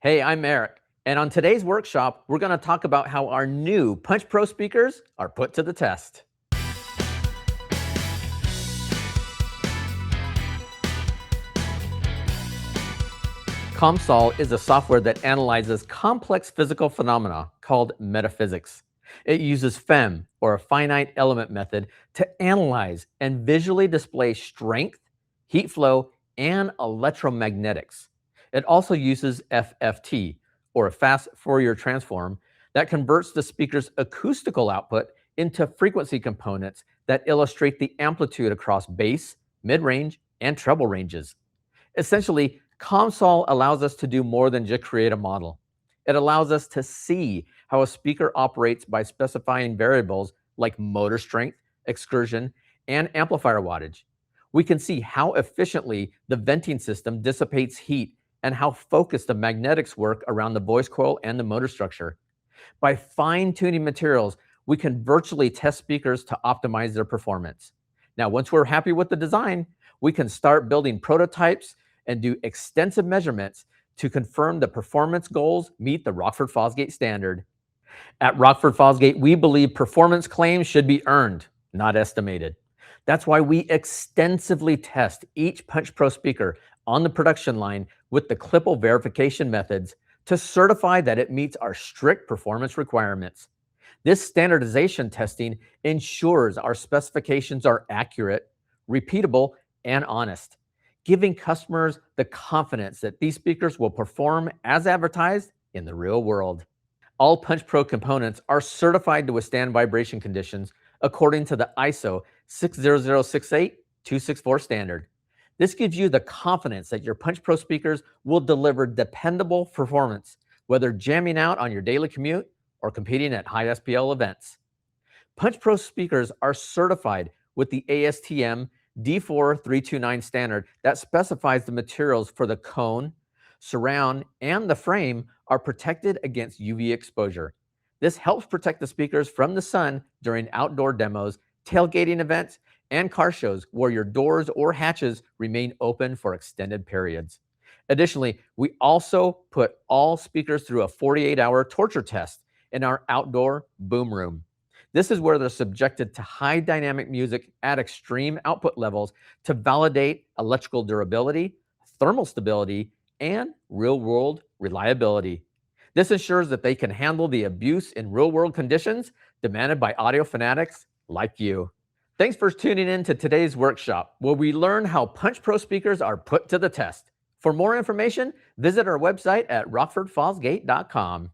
Hey, I'm Eric, and on today's workshop, we're going to talk about how our new Punch Pro speakers are put to the test. COMSOL is a software that analyzes complex physical phenomena called metaphysics. It uses FEM, or a finite element method, to analyze and visually display strength, heat flow, and electromagnetics. It also uses FFT, or a fast Fourier transform, that converts the speaker's acoustical output into frequency components that illustrate the amplitude across bass, mid-range, and treble ranges. Essentially, COMSOL allows us to do more than just create a model. It allows us to see how a speaker operates by specifying variables like motor strength, excursion, and amplifier wattage. We can see how efficiently the venting system dissipates heat and how focused the magnetics work around the voice coil and the motor structure. By fine-tuning materials, we can virtually test speakers to optimize their performance. Now, once we're happy with the design, we can start building prototypes and do extensive measurements to confirm the performance goals meet the Rockford Fosgate standard. At Rockford Fosgate, we believe performance claims should be earned, not estimated. That's why we extensively test each Punch Pro speaker on the production line with the Klippel verification methods to certify that it meets our strict performance requirements. This standardization testing ensures our specifications are accurate, repeatable, and honest, giving customers the confidence that these speakers will perform as advertised in the real world. All Punch Pro components are certified to withstand vibration conditions according to the ISO 60068-264 standard. This gives you the confidence that your Punch Pro speakers will deliver dependable performance, whether jamming out on your daily commute or competing at high SPL events. Punch Pro speakers are certified with the ASTM D4329 standard that specifies the materials for the cone, surround, and the frame are protected against UV exposure. This helps protect the speakers from the sun during outdoor demos, tailgating events, and car shows where your doors or hatches remain open for extended periods. Additionally, we also put all speakers through a 48-hour torture test in our outdoor boom room. This is where they're subjected to high dynamic music at extreme output levels to validate electrical durability, thermal stability, and real-world reliability. This ensures that they can handle the abuse in real-world conditions demanded by audio fanatics like you. Thanks for tuning in to today's workshop, where we learn how Punch Pro speakers are put to the test. For more information, visit our website at rockfordfosgate.com.